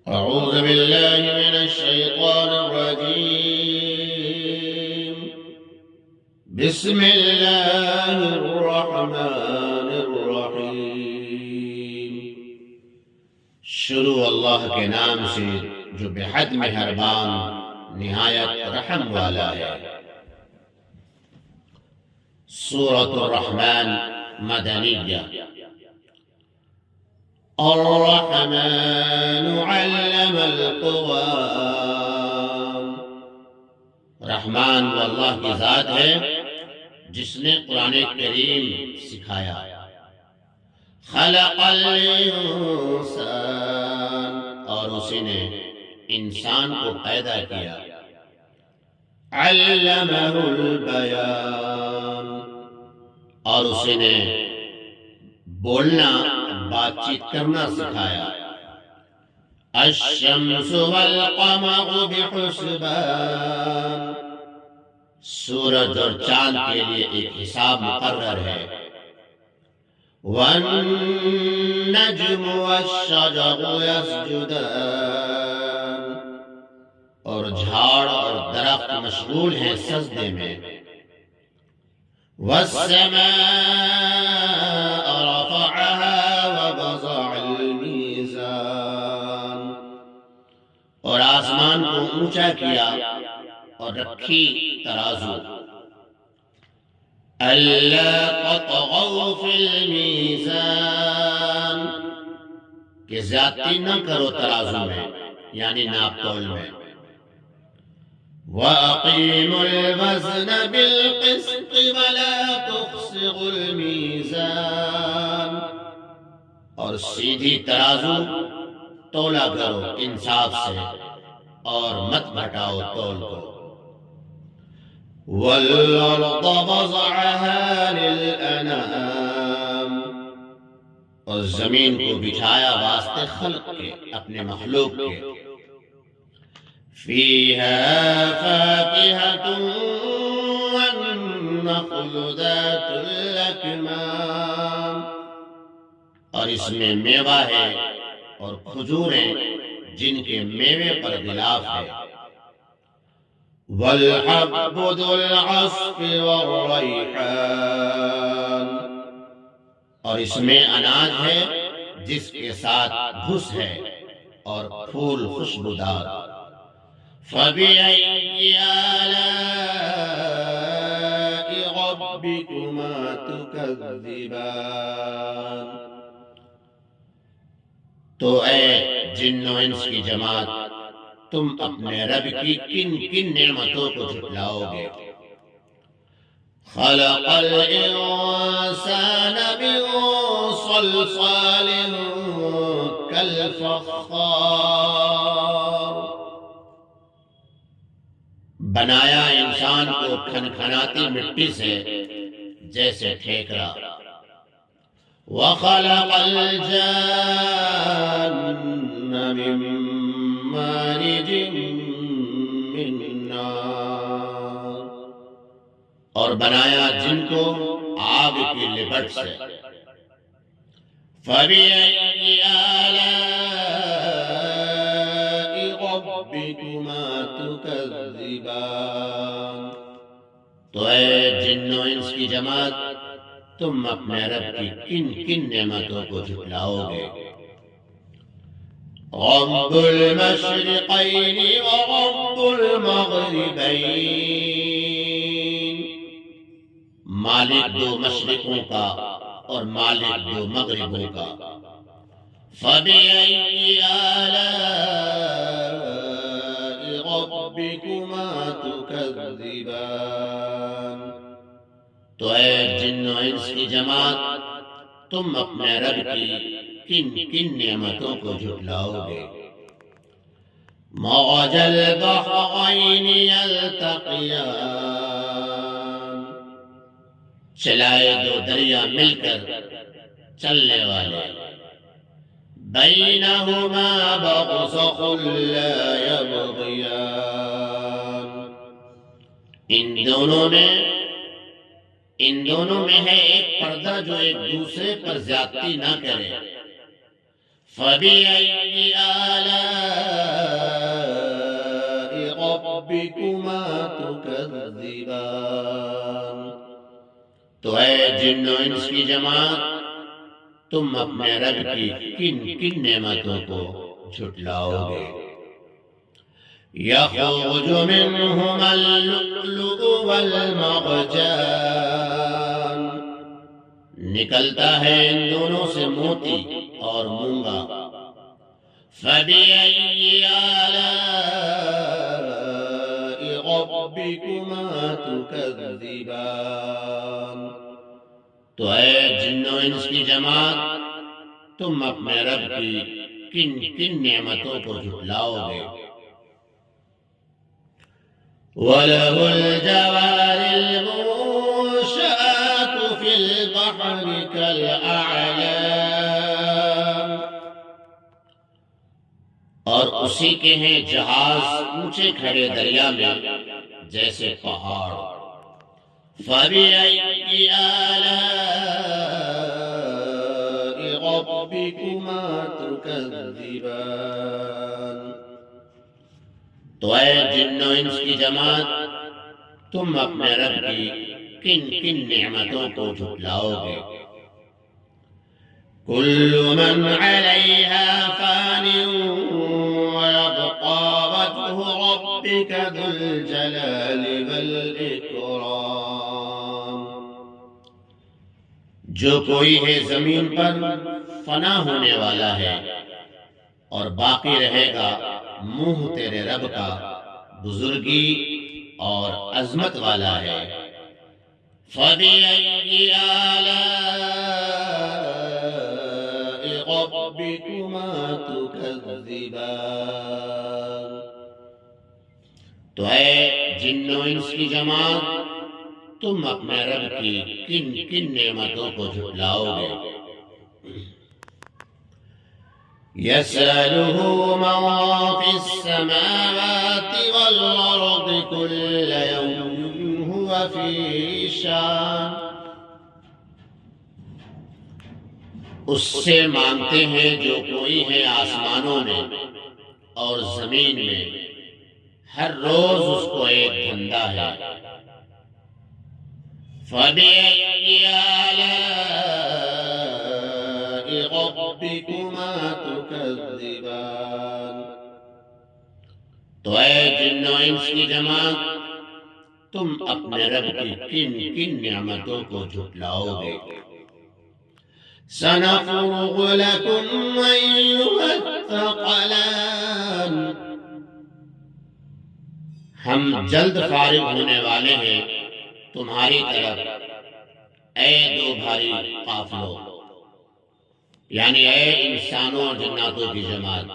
أعوذ بالله من الشيطان الرجيم. بسم الله الرحمن الرحيم. شروع اللہ کے نام سے جو بے حد مہربان نہایت رحم والا ہے۔ سورۃ الرحمن مدنیہ۔ الرحمن علم القرآن، رحمان وہ اللہ کی ذات ہے جس نے قرآن کریم سکھایا۔ خلق الانسان، اور اسی نے انسان کو پیدا کیا۔ علمہ البیان، اور اسی نے بولنا بات چیت کرنا سکھایا۔ الشمس والقمر بحسبان، سورج اور چاند کے لیے ایک حساب مقرر ہے۔ والنجم والشجر يسجدان، اور جھاڑ اور درخت مشغول ہیں سجدے میں۔ والسماء رفعها ووضع الميزان، اور آسمان کو اونچا کیا اور رکھی ترازو۔ أَلَّا تَطْغَوْا فِي الْمِيزَانِ، کہ زیادتی نہ کرو ترازو میں یعنی ناپ تول میں۔ وَأَقِيمُوا الْوَزْنَ بِالْقِسْطِ وَلَا تُخْسِرُوا الْمِيزَانَ، اور سیدھی ترازو تولا کرو انصاف سے اور مت گھٹاؤ تول کو۔ وَالْأَرْضَ وَضَعَهَا لِلْأَنَامِ، اور زمین کو بچھایا واسطے خلق کے، اپنے مخلوق کے۔ فِيهَا فَاكِهَةٌ وَالنَّخْلُ ذَاتُ الْأَكْمَامِ، اور اس میں میوہ ہے اور کھجوریں جن کے میوے پر غلاف ہے۔ وَالْحَبُّ ذُو الْعَصْفِ وَالرَّيْحَانُ، اور اس میں اناج ہے جس کے ساتھ بھس ہے اور پھول خوشبودار۔ فَبِأَيِّ آلَاءِ رَبِّكُمَا تُكَذِّبَانِ، تو اے جن و انس کی جماعت، تم اپنے رب کی کن کن نعمتوں کو جھٹلاؤ گے۔ خلق الانسان من صلصال كالفخار، بنایا انسان کو کھنکھناتی مٹی سے جیسے ٹھیکرا۔ وَخَلَقَ الْجَانَّ مِن مَارِجٍ مِّن نَارٍ، اور بنایا جن کو آگ کی لپٹ سے۔ فَبِأَيِّ آلَاءِ رَبِّكُمَا تُكَذِّبَانِ، تو اے جن و انس کی جماعت، تم اپنے رب کی کن کن نعمتوں کو جھٹلاؤ گے۔ رب المشرقین ورب المغربین، مالک دو مشرقوں کا اور مالک دو مغربوں کا۔ فَبِأَيِّ آلَاءِ رَبِّكُمَا تُكَذِّبَانِ، تو اے جن و انس کی جماعت، تم اپنے رب کی کن کن نعمتوں کو جھٹلاؤ گے۔ مَرَجَ الْبَحْرَيْنِ يَلْتَقِيَانِ، چلائے دو دریا مل کر چلنے والے۔ بَيْنَهُمَا بَرْزَخٌ لَا يَبْغِيَانِ، ان دونوں میں ہے ایک پردہ جو ایک دوسرے پر زیادتی نہ کرے۔ فَبِأَيِّ آلَاءِ تو اے جن و انس کی جماعت تم اپنے رب کی کن کن نعمتوں کو جھٹلاؤ گے؟ یخرج منہما اللؤلؤ والمرجان، نکلتا ہے ان دونوں سے موتی اور مونگا۔ فَبِأَيِّ آلَاءِ رَبِّكُمَا تُكَذِّبَانِ، تو اے جن و انس کی جماعت تم اپنے رب کی کن کن نعمتوں کو جھٹلاؤ گے؟ وَلَهُ الْجَوَارِ الْمُنشَآتُ فِي الْبَحْرِ كَالْأَعْلَامِ، اور اسی کے ہیں جہاز اونچے کھڑے دریا میں جیسے پہاڑ۔ فَبِأَيِّ آلَاءِ رَبِّكُمَا تُكَذِّبَانِ، تو اے جن و انس کی جماعت تم اپنے رب کی کن کن نعمتوں کو جھٹلاؤ گے؟ كل من عليها فان ويبقى وجه ربك ذو الجلال والإكرام، جو کوئی ہے زمین پر فنا ہونے والا ہے اور باقی رہے گا منہ تیرے رب کا بزرگی اور عظمت والا ہے۔ فَبِأَيِّ آلَاءِ رَبِّكُمَا تُكَذِّبَانِ، تو اے جن و انس کی جماعت تم اپنے رب کی کن کن نعمتوں کو جھٹلاؤ گے؟ يسأله من في السماوات والأرض كل يوم هو في شان، اس سے مانگتے ہیں جو کوئی ہے آسمانوں میں اور زمین میں، ہر روز اس کو ایک دھندا ہے۔ فَبِأَيِّ آلَاءِ رَبِّكُمَا تُكَذِّبَانِ، تو اے جن و انس کی جماعت تم اپنے رب کی کن کن نعمتوں کو جھٹلاؤ گے؟ سَنَفْرُغُ لَكُمْ أَيُّهَ الثَّقَلَانِ، ہم جلد فارغ ہونے والے ہیں تمہاری طرف اے دو بھاری قافلوں، یعنی اے انسانوں اور جناتوں کی جماعت۔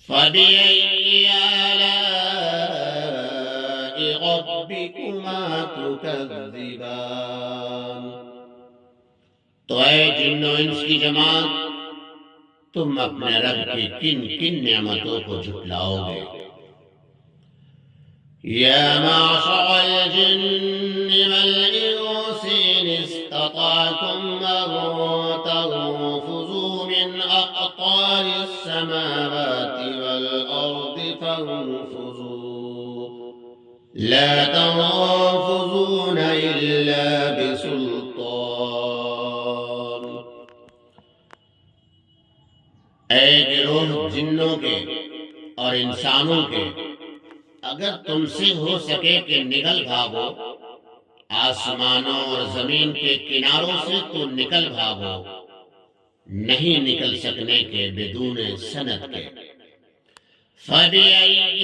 فَبِأَيِّ آلَاءِ رَبِّكُمَا تُكَذِّبَانِ، تو اے جن و انس کی جماعت تم اپنے رب کی کن کن نعمتوں کو جھٹلاؤ گے؟ يا معشر الجن والإنس إن استطعتم أن تنفذوا من أقطار السماوات والأرض فانفذوا لا تنفذون إلا بسلطان، اے گروہ جنوں کے اور انسانوں کے، اگر تم سے ہو سکے کہ نکل بھاگو، آسمانوں اور زمین کے کناروں سے تو نکل بھاگو، نہیں نکل سکنے کے بدون سند کے۔ فَبِأَيِّ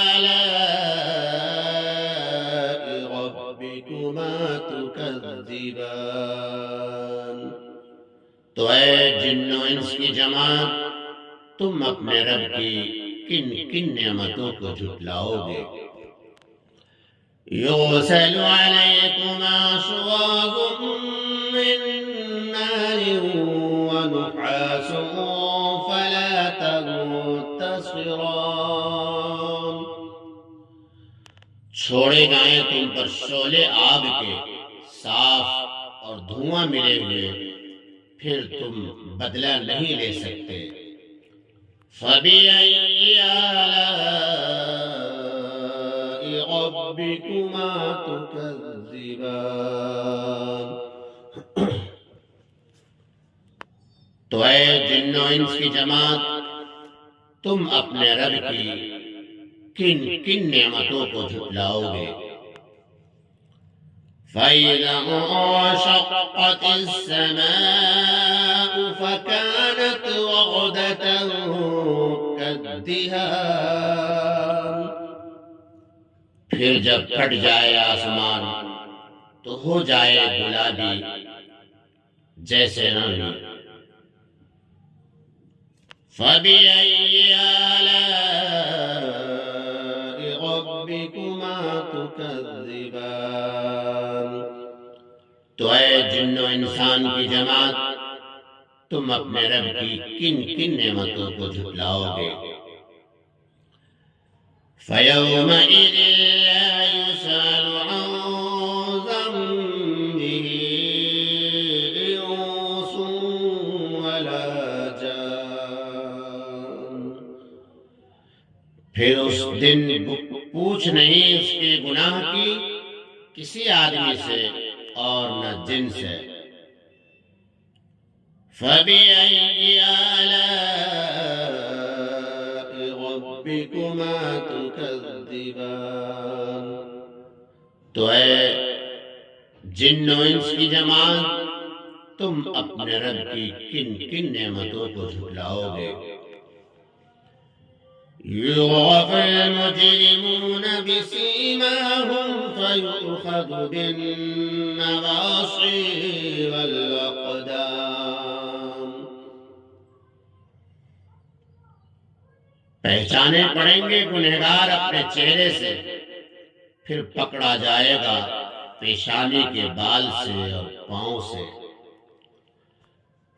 آلَاءِ رَبِّكُمَا تُكَذِّبَانِ، تو اے جن و انس کی جماعت تم اپنے رب کی کن کن نعمتوں کو جھٹلاؤ گے؟ يُرْسَلُ عَلَيْكُمَا شُوَاظٌ مِّن نَّارٍ وَنُحَاسٌ فَلَا تَنتَصِرَانِ، چھوڑے جائیں تم پر شعلے آگ کے صاف اور دھواں ملے ہوئے، پھر تم بدلہ نہیں لے سکتے۔ فَبِأَيِّ آلَاءِ ربكما تكذبان تو اے جن و انس کی جماعت تم اپنے رب کی کن کن نعمتوں کو جھٹلاؤ گے فَإِذَا انشَقَّتِ السَّمَاءُ فَكَانَتْ وَرْدَةً كَالدِّهَانِ پھر جب پھٹ جائے آسمان تو ہو جائے گلابی جیسے رنگ فَبِأَيِّ آلَاءِ رَبِّكُمَا تُكَذِّبَانِ تو اے جن و انسان کی جماعت تم اپنے رب کی کن کن نعمتوں کو جھٹلاؤ گے فَيَوْمَئِذٍ لَا يُسْأَلُ عَنْ ذَنبِهِ إِنسٌ وَلَا جَانٌ پھر اس دن پوچھ نہیں اس کے گناہ کی کسی آدمی سے اور نہ جن سے فَبِأَيِّ آلَاءِ رَبِّكُمَا تُكَذِّبَانِ تو اے جن و انس کی جماعت تم اپنے رب کی کن کن نعمتوں کو جھٹلاؤ گے يُعْرَفُ الْمُجْرِمُونَ بِسِيمَاهُمْ فَيُؤْخَذُ بِالنَّوَاصِي وَالْأَقْدَامِ پہچانے پڑیں گے گنہگار اپنے چہرے سے پھر پکڑا جائے گا پیشانی کے بال سے اور پاؤں سے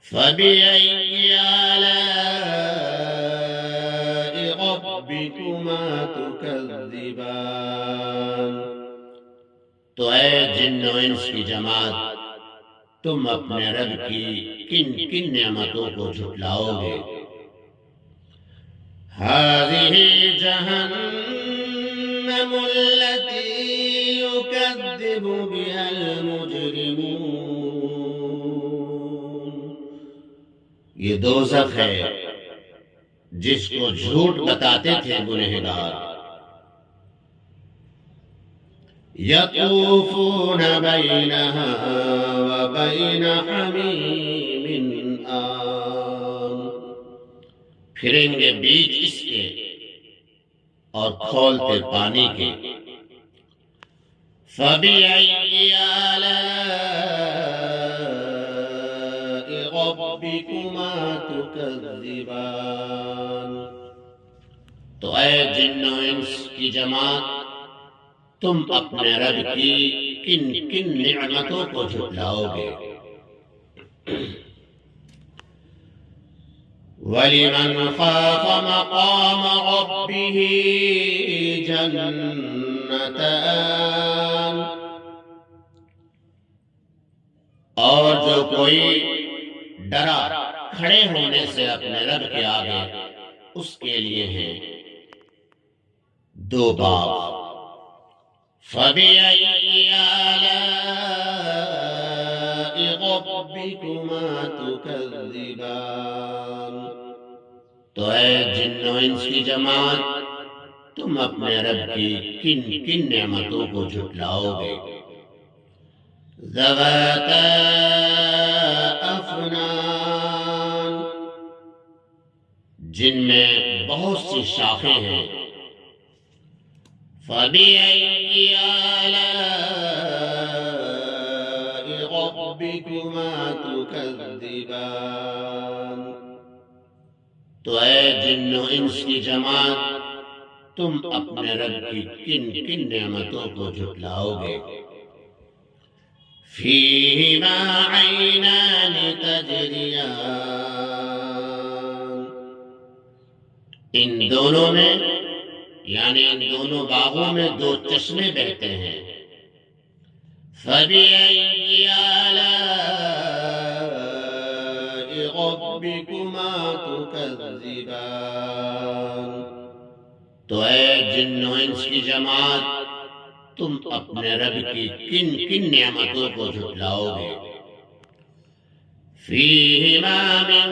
فَبِأَيِّ آلَاءِ رَبِّكُمَا تُكَذِّبَانِ تو اے جن و انس کی جماعت تم اپنے رب کی کن کن نعمتوں کو جھٹلاؤ گے هذه جهنم التي يكذب بها المجرمون یہ دوزخ ہے جس کو جھوٹ بتاتے تھے گنہگار يطوفون بينها وبين حميم آن پھریں گے بیچ اس کے اور کھولتے پانی کے فَبِأَيِّ آلَاءِ رَبِّكُمَا تُكَذِّبَانِ تو اے جن و انس کی جماعت تم اپنے رب کی کن کن نعمتوں کو جھٹلاؤ گے وَلِمَنْ خَافَ مَقَامَ رَبِّهِ جَنَّتَانِ اور جو کوئی ڈرا کھڑے ہونے سے اپنے رب کے آگے اس کے لیے ہیں دو باغ فَبِأَيِّ آلَاءِ رَبِّكُمَا تُكَذِّبَانِ تو اے جن و انس کی جماعت تم اپنے رب کی کن کن نعمتوں کو جھٹلاؤ گے ذَوَاتَا أَفْنَانٍ جن میں بہت سی شاخیں ہیں فَبِأَيِّ آلَاءِ رَبِّكُمَا تُكَذِّبَانِ تو اے جن و انس کی جماعت تم اپنے رب کی کن کن نعمتوں کو جھٹلاؤ گے فِيهِمَا عَيْنَانِ تَجْرِيَانِ ان دونوں میں یعنی ان دونوں باغوں میں دو چشمے بہتے ہیں فَبِأَيِّ آلَاءِ رَبِّكُمَا تُكَذِّبَانِ تو اے جن و انس کی جماعت تم اپنے رب کی کن کن نعمتوں کو جھٹلاؤ گے؟ فیہما من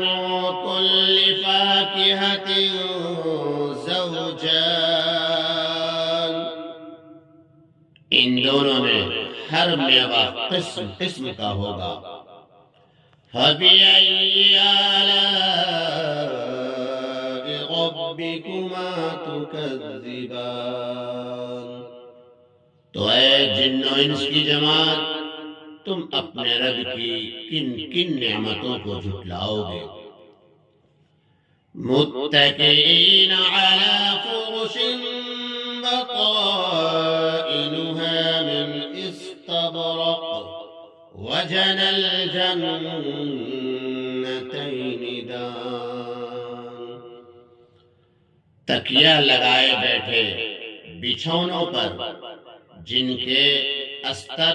کل فاکہۃ زوجان، ان دونوں میں ہر میوہ قسم قسم کا ہوگا۔ فَبِأَيِّ آلَاءِ رَبِّكُمَا تُكَذِّبَانِ، تو اے جن و انس کی جماعت، تم اپنے رب کی کن کن نعمتوں کو جھٹلاؤ گے؟ متکئین علی فرش بطائنها من استبرق وجنى الجنتين دان، تکیہ لگائے بیٹھے بچھونوں پر جن کے استر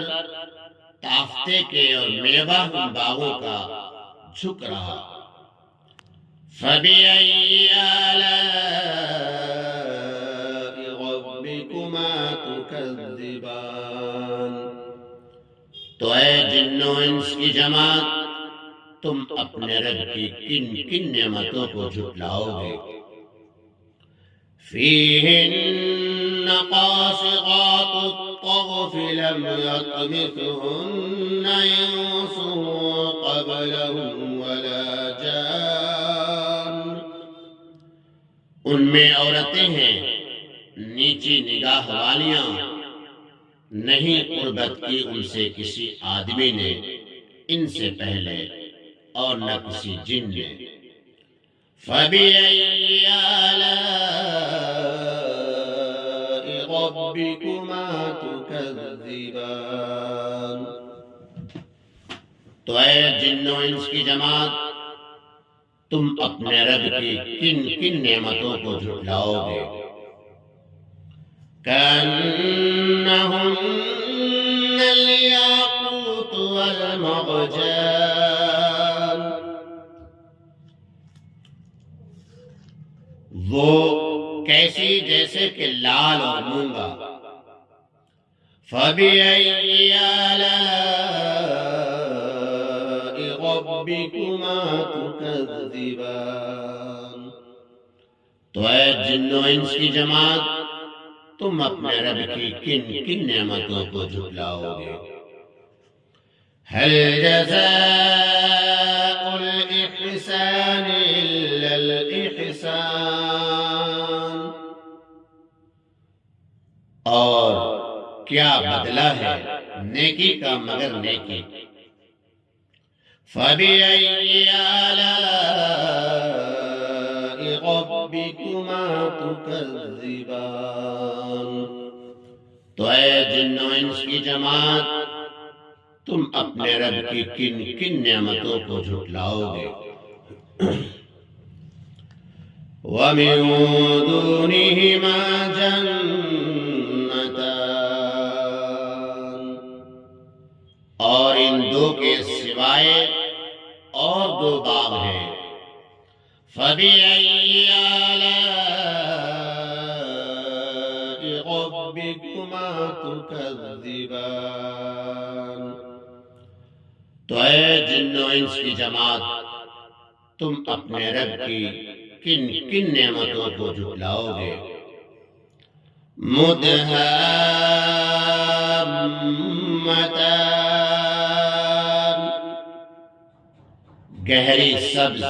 تافتے کے اور میوہ باغوں کا جھک رہا۔ فَبِأَيِّ آلَاءِ رَبِّكُمَا تُكَذِّبَانِ، تو اے جن و انس کی جماعت، تم اپنے رب کی کن کن نعمتوں کو جھٹلاؤ گے؟ فِيهِنَّ قَاصِرَاتُ الطَّرْفِ لَمْ يَطْمِثْهُنَّ إِنسٌ قَبْلَهُمْ وَلَا جَانٌّ، ان میں عورتیں ہیں نیچی نگاہ والیاں، نہیں قربت کی ان سے کسی آدمی نے ان سے پہلے اور نہ کسی جن نے۔ فَبِأَيِّ آلَاءِ رَبِّكُمَا تُكَذِّبَانِ، تو اے جن و انس کی جماعت، تم اپنے رب کی کن کن نعمتوں کو جھٹلاؤ گے؟ كَأَنَّهُنَّ الْيَاقُوتُ وَالْمَرْجَانُ، وہ کیسی جیسے کہ لال اور مونگا۔ فَبِأَيِّ آلَاءِ رَبِّكُمَا تُكَذِّبَانِ، تو اے جن و انس کی جماعت، تم اپنے رب کی کن کن نعمتوں کو جھٹلاؤ گے؟ هل جزاء الإحسان إلا الإحسان، اور کیا بدلہ ہے نیکی کا مگر نیکی۔ فَبِأَيِّ آلَاءِ رَبِّكُمَا تُكَذِّبَانِ، تو اے جن و انس کی جماعت، تم اپنے رب کی کن کن نعمتوں کو جھٹلاؤ گے؟ وَمِن دُونِهِمَا جَنَّتَانِ، اور ان دو کے سوائے اور دو باغ ہیں۔ فَبِأَيِّ آلَاءِ رَبِّكُمَا تُكَذِّبَانِ، تو اے جن و انس کی جماعت، تم اپنے رب کی کن کن نعمتوں کو جھٹلاؤ گے؟ مُدْهَامَّتَانِ، گہری سبز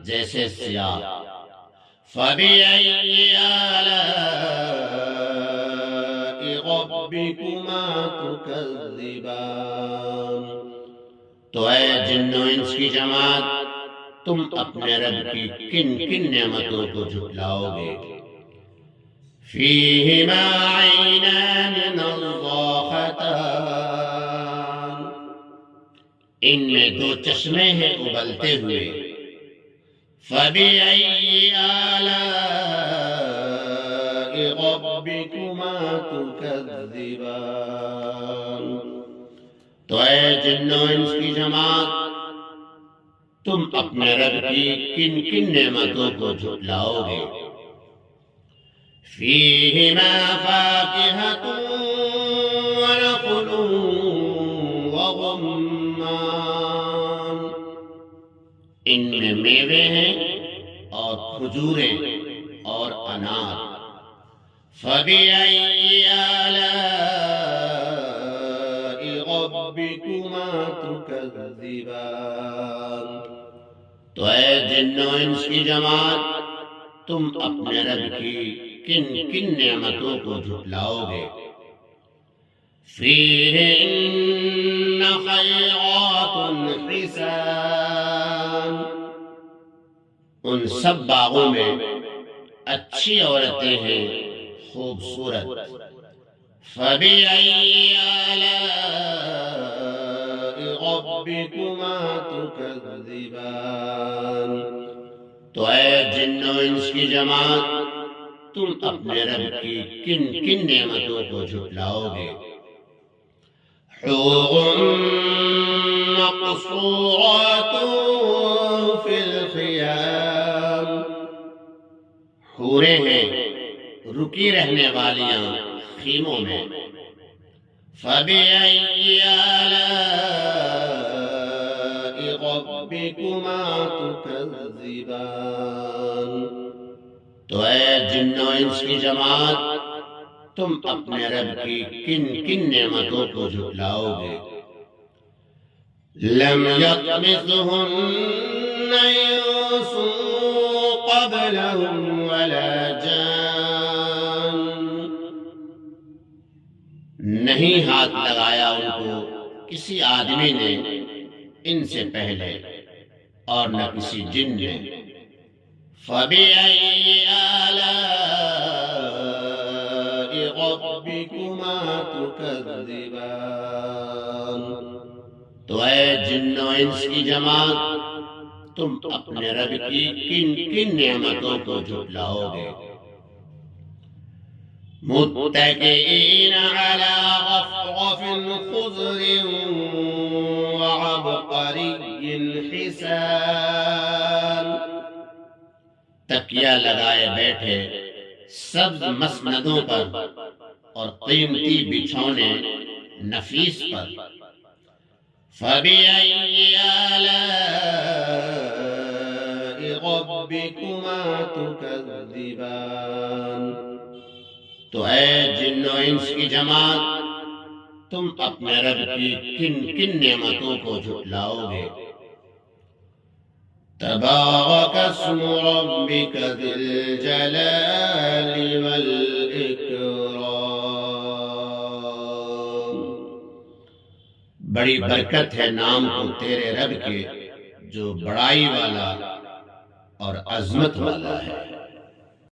جیسے سیاہ۔ فَبِأَيِّ آلَاءِ رَبِّكُمَا تُكَذِّبَانِ، تو اے جن و انس کی جماعت، تم اپنے رب کی کن کن نعمتوں کو جھٹلاؤ گے؟ فِيهِمَا عَيْنَانِ نَضَّاخَتَانِ، ان میں دو چشمے ہیں ابلتے ہوئے۔ فَبِأَيِّ آلَاءِ رَبِّكُمَا تُكَذِّبَانِ، تو اے جن و انس کی جماعت، تم اپنے رب کی کن کن نعمتوں کو جھٹلاؤ گے؟ فیہما فاکہۃ ان میں میوے ہیں اور کھجوریں اور انار۔ فَبِأَيِّ آلَاءِ رَبِّكُمَا تُكَذِّبَانِ۔ تو اے جن و انس کی جماعت، تم اپنے رب کی کن کن نعمتوں کو جھٹلاؤ گے؟ فِيهِنَّ خَيْرَاتٌ حِسَانٌ، ان سب باغوں میں اچھی عورتیں ہیں خوبصورت۔ فَبِأَيِّ آلَاءِ رَبِّكُمَا تُكَذِّبَانِ۔ تو اے جن و انس کی جماعت، تم اپنے رب کی کن کن نعمتوں کو جھٹلاؤ گے؟ حور مقصورات فی الخیام، حوریں ہیں رکی رہنے والیاں خیموں میں۔ فَبِأَيِّ آلَاءِ رَبِّكُمَا تُكَذِّبَانِ۔ تو اے جن و انس کی جماعت، تم اپنے رب کی کن کن نعمتوں کو جھٹلاؤ گے؟ لم يطمثهن انس قبلهم ولا جان، نہیں ہاتھ لگایا ان کو کسی آدمی نے ان سے پہلے اور نہ کسی جن نے۔ فَبِأَيِّ آلَاءِ رَبِّكُمَا تُكَذِّبَانِ۔ تو اے جن و انس کی جماعت، تم اپنے رب کی کن کن نعمتوں کو جھٹلاؤ گے؟ متکئین علی رفرف خضر وعبقری حسان، تکیہ لگائے بیٹھے سبز مسندوں پر اور قیمتی بچھونے نفیس پر۔ فَبِأَيِّ آلَاءِ رَبِّكُمَا تُكَذِّبَانِ۔ تو اے جن و انس کی جماعت، تم اپنے رب کی کن کن نعمتوں کو جھٹلاؤ گے؟ تبارک اسم ربک ذی الجلال والاکرام، بڑی برکت ہے نام کو تیرے رب کے جو بڑائی والا اور عظمت والا ہے۔